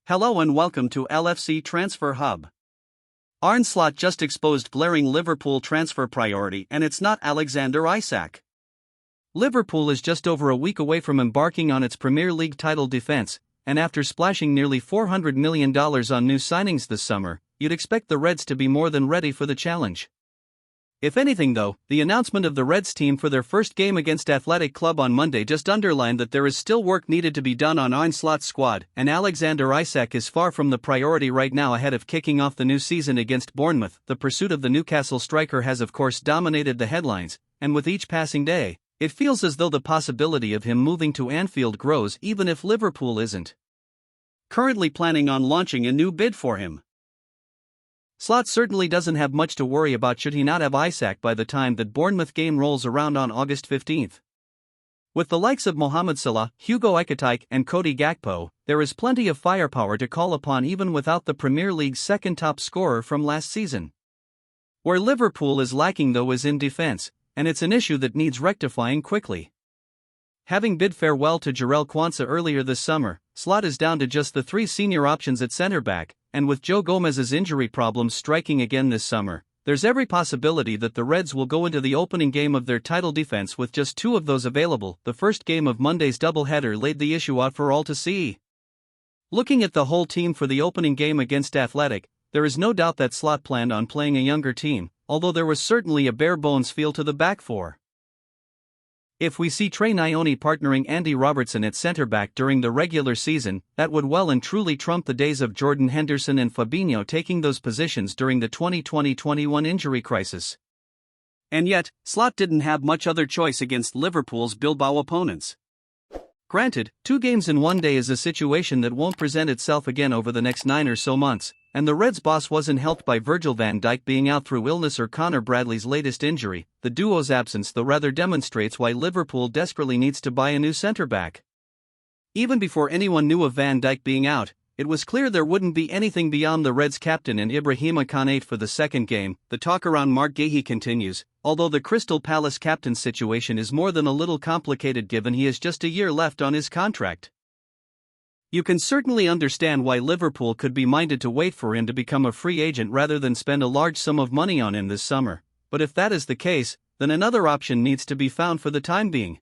Hello and welcome to LFC Transfer Hub. Arne Slot just exposed glaring Liverpool transfer priority, and it's not Alexander Isak. Liverpool is just over a week away from embarking on its Premier League title defense, and after splashing nearly $400 million on new signings this summer, you'd expect the Reds to be more than ready for the challenge. If anything though, the announcement of the Reds team for their first game against Athletic Club on Monday just underlined that there is still work needed to be done on Arne Slot's squad, and Alexander Isak is far from the priority right now ahead of kicking off the new season against Bournemouth. The pursuit of the Newcastle striker has of course dominated the headlines, and with each passing day, it feels as though the possibility of him moving to Anfield grows even if Liverpool isn't currently planning on launching a new bid for him. Slot certainly doesn't have much to worry about should he not have Isak by the time that Bournemouth game rolls around on August 15. With the likes of Mohamed Salah, Hugo Ekitike and Cody Gakpo, there is plenty of firepower to call upon even without the Premier League's second top scorer from last season. Where Liverpool is lacking though is in defence, and it's an issue that needs rectifying quickly. Having bid farewell to Jarell Quansah earlier this summer, Slot is down to just the three senior options at centre-back, and with Joe Gomez's injury problems striking again this summer, there's every possibility that the Reds will go into the opening game of their title defense with just two of those available. The first game of Monday's doubleheader laid the issue out for all to see. Looking at the whole team for the opening game against Athletic, there is no doubt that Slot planned on playing a younger team, although there was certainly a bare-bones feel to the back four. If we see Trey Nyoni partnering Andy Robertson at centre-back during the regular season, that would well and truly trump the days of Jordan Henderson and Fabinho taking those positions during the 2020-21 injury crisis. And yet, Slot didn't have much other choice against Liverpool's Bilbao opponents. Granted, 2 games in one day is a situation that won't present itself again over the next 9 or so months, and the Reds' boss wasn't helped by Virgil van Dijk being out through illness or Connor Bradley's latest injury. The duo's absence though rather demonstrates why Liverpool desperately needs to buy a new centre-back. Even before anyone knew of Van Dijk being out, it was clear there wouldn't be anything beyond the Reds' captain and Ibrahima Konate for the second game. The talk around Marc Guéhi continues, although the Crystal Palace captain's situation is more than a little complicated given he has just a year left on his contract. You can certainly understand why Liverpool could be minded to wait for him to become a free agent rather than spend a large sum of money on him this summer, but if that is the case, then another option needs to be found for the time being.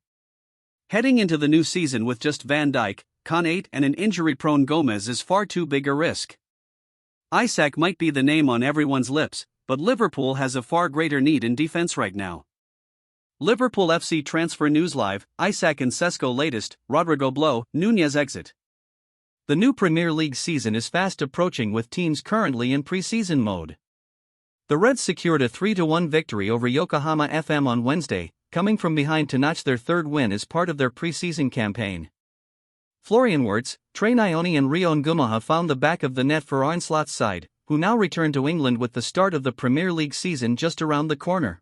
Heading into the new season with just Van Dijk, Konate and an injury-prone Gomez is far too big a risk. Isak might be the name on everyone's lips, but Liverpool has a far greater need in defense right now. Liverpool FC Transfer News Live, Isak and Sesko latest, Rodrigo blow, Nunez exit. The new Premier League season is fast approaching with teams currently in preseason mode. The Reds secured a 3-1 victory over Yokohama FM on Wednesday, coming from behind to notch their third win as part of their preseason campaign. Florian Wirtz, Trey Nyoni and Rio Ngumaha found the back of the net for Arne Slot's side, who now return to England with the start of the Premier League season just around the corner.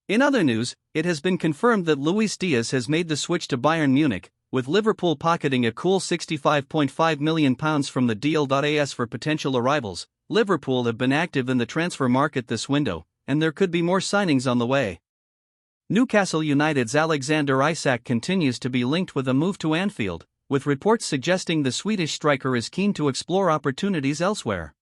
In other news, it has been confirmed that Luis Diaz has made the switch to Bayern Munich, with Liverpool pocketing a cool £65.5 million from the deal.as for potential arrivals. Liverpool have been active in the transfer market this window, and there could be more signings on the way. Newcastle United's Alexander Isak continues to be linked with a move to Anfield, with reports suggesting the Swedish striker is keen to explore opportunities elsewhere.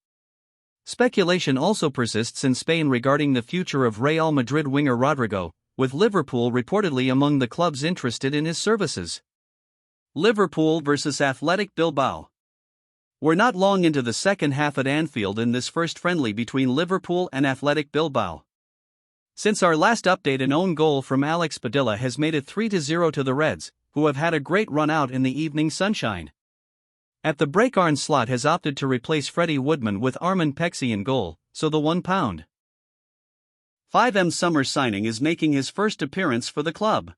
Speculation also persists in Spain regarding the future of Real Madrid winger Rodrigo, with Liverpool reportedly among the clubs interested in his services. Liverpool vs Athletic Bilbao. We're not long into the second half at Anfield in this first friendly between Liverpool and Athletic Bilbao. Since our last update, an own goal from Alex Padilla has made it 3-0 to the Reds, who have had a great run out in the evening sunshine. At the break, Arne Slot has opted to replace Freddie Woodman with Armin Pexi in goal, so the £1.5M summer signing is making his first appearance for the club.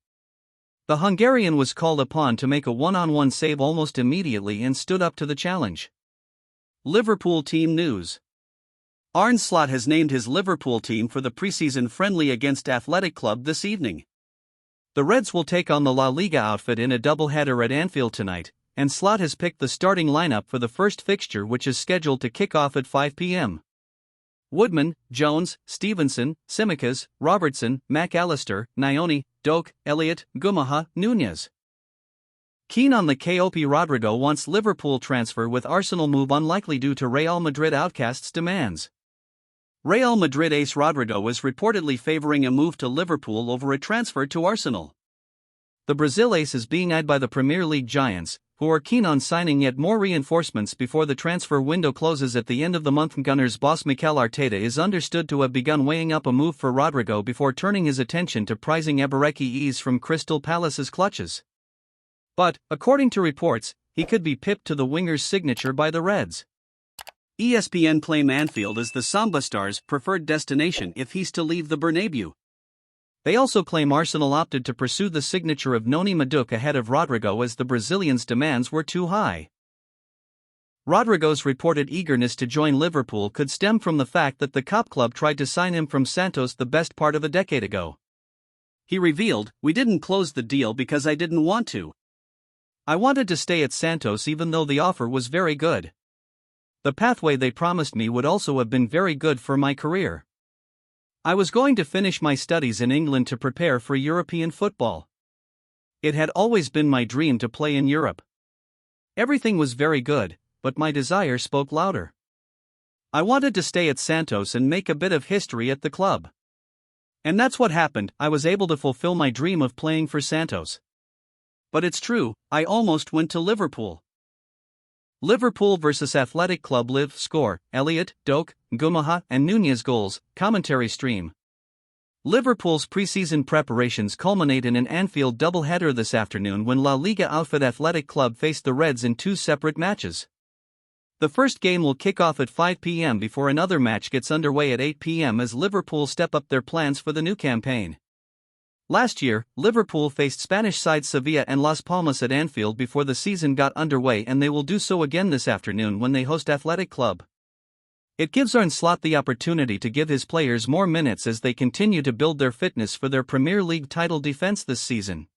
The Hungarian was called upon to make a one-on-one save almost immediately and stood up to the challenge. Liverpool team news. Arne Slot has named his Liverpool team for the preseason friendly against Athletic Club this evening. The Reds will take on the La Liga outfit in a doubleheader at Anfield tonight, and Slot has picked the starting lineup for the first fixture, which is scheduled to kick off at 5 p.m. Woodman, Jones, Stevenson, Tsimikas, Robertson, McAllister, Nyoni, Doak, Elliott, Ngumaha, Nunez. Keen on the KOP. Rodrigo wants Liverpool transfer with Arsenal move unlikely due to Real Madrid outcasts demands. Real Madrid ace Rodrigo is reportedly favoring a move to Liverpool over a transfer to Arsenal. The Brazil ace is being eyed by the Premier League giants, who are keen on signing yet more reinforcements before the transfer window closes at the end of the month. Gunners boss Mikel Arteta is understood to have begun weighing up a move for Rodrigo before turning his attention to prizing Eberechi's from Crystal Palace's clutches. But, according to reports, he could be pipped to the winger's signature by the Reds. ESPN claim Anfield is the Samba Stars' preferred destination if he's to leave the Bernabeu. They also claim Arsenal opted to pursue the signature of Noni Madueke ahead of Rodrigo as the Brazilian's demands were too high. Rodrigo's reported eagerness to join Liverpool could stem from the fact that the Cop Club tried to sign him from Santos the best part of a decade ago. He revealed, "We didn't close the deal because I didn't want to. I wanted to stay at Santos even though the offer was very good. The pathway they promised me would also have been very good for my career. I was going to finish my studies in England to prepare for European football. It had always been my dream to play in Europe. Everything was very good, but my desire spoke louder. I wanted to stay at Santos and make a bit of history at the club. And that's what happened. I was able to fulfill my dream of playing for Santos. But it's true, I almost went to Liverpool." Liverpool vs Athletic Club. Live score, Elliott, Doak, Gumaha and Nunez goals, commentary stream. Liverpool's preseason preparations culminate in an Anfield doubleheader this afternoon when La Liga outfit Athletic Club faced the Reds in two separate matches. The first game will kick off at 5 p.m. before another match gets underway at 8 p.m. as Liverpool step up their plans for the new campaign. Last year, Liverpool faced Spanish sides Sevilla and Las Palmas at Anfield before the season got underway, and they will do so again this afternoon when they host Athletic Club. It gives Arne Slot the opportunity to give his players more minutes as they continue to build their fitness for their Premier League title defense this season.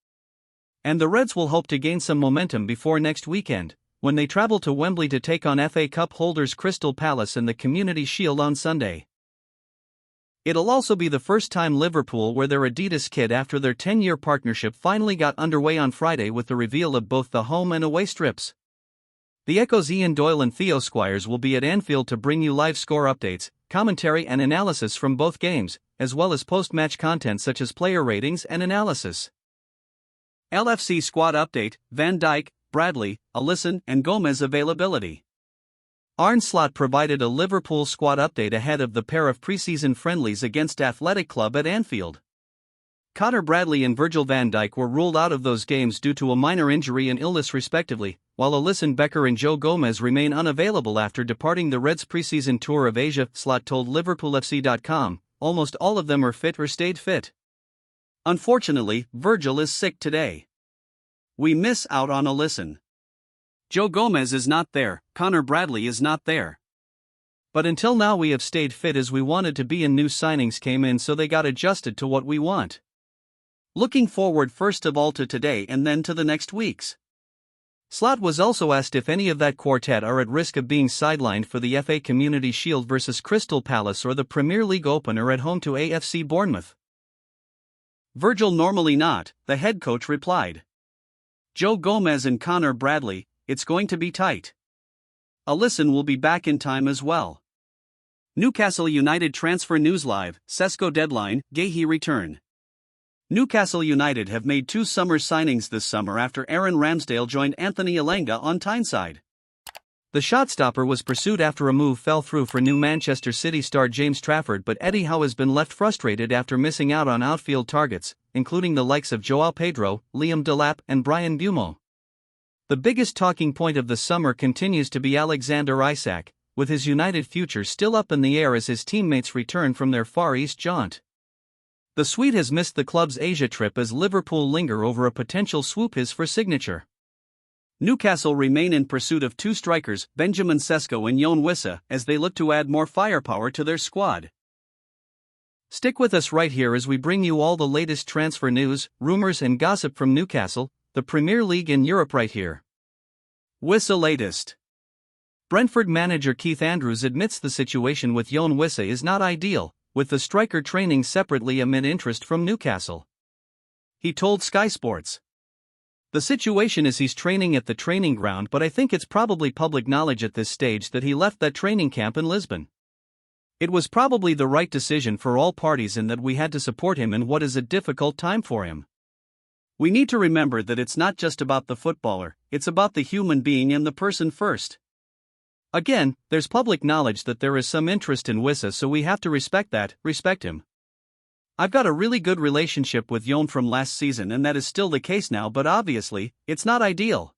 And the Reds will hope to gain some momentum before next weekend, when they travel to Wembley to take on FA Cup holders Crystal Palace in the Community Shield on Sunday. It'll also be the first time Liverpool wear their Adidas kit after their 10-year partnership finally got underway on Friday with the reveal of both the home and away strips. The Echo's Ian Doyle and Theo Squires will be at Anfield to bring you live score updates, commentary and analysis from both games, as well as post-match content such as player ratings and analysis. LFC squad update: Van Dijk, Bradley, Alisson and Gomez availability. Arne Slot provided a Liverpool squad update ahead of the pair of preseason friendlies against Athletic Club at Anfield. Connor Bradley and Virgil van Dijk were ruled out of those games due to a minor injury and illness respectively, while Alisson Becker and Joe Gomez remain unavailable after departing the Reds' preseason tour of Asia. Slot told LiverpoolFC.com, "Almost all of them are fit or stayed fit. Unfortunately, Virgil is sick today. We miss out on Alisson. Joe Gomez is not there, Connor Bradley is not there. But until now we have stayed fit as we wanted to be, and new signings came in so they got adjusted to what we want. Looking forward first of all to today and then to the next weeks." Slot was also asked if any of that quartet are at risk of being sidelined for the FA Community Shield versus Crystal Palace or the Premier League opener at home to AFC Bournemouth. "Virgil normally not," the head coach replied. "Joe Gomez and Connor Bradley, it's going to be tight. Alisson will be back in time as well." Newcastle United transfer news live, Sesko deadline, Guehi return. Newcastle United have made two summer signings this summer after Aaron Ramsdale joined Anthony Elanga on Tyneside. The shot-stopper was pursued after a move fell through for new Manchester City star James Trafford, but Eddie Howe has been left frustrated after missing out on outfield targets, including the likes of João Pedro, Liam Delap and Brian Bumo. The biggest talking point of the summer continues to be Alexander Isak, with his United future still up in the air as his teammates return from their Far East jaunt. The Swede has missed the club's Asia trip as Liverpool linger over a potential swoop his for signature. Newcastle remain in pursuit of two strikers, Benjamin Sesko and Yoane Wissa, as they look to add more firepower to their squad. Stick with us right here as we bring you all the latest transfer news, rumors and gossip from Newcastle, the Premier League in Europe right here. Wissa latest. Brentford manager Keith Andrews admits the situation with Yoane Wissa is not ideal, with the striker training separately amid interest from Newcastle. He told Sky Sports, The situation is he's training at the training ground, but I think it's probably public knowledge at this stage that he left that training camp in Lisbon. It was probably the right decision for all parties in that we had to support him in what is a difficult time for him. We need to remember that it's not just about the footballer, it's about the human being and the person first. Again, there's public knowledge that there is some interest in Wissa, so we have to respect him. I've got a really good relationship with Jon from last season, and that is still the case now, but obviously, it's not ideal.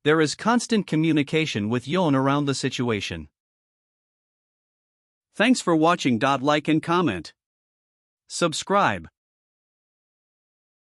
There is constant communication with Jon around the situation. Thanks for watching. Like and comment. Subscribe.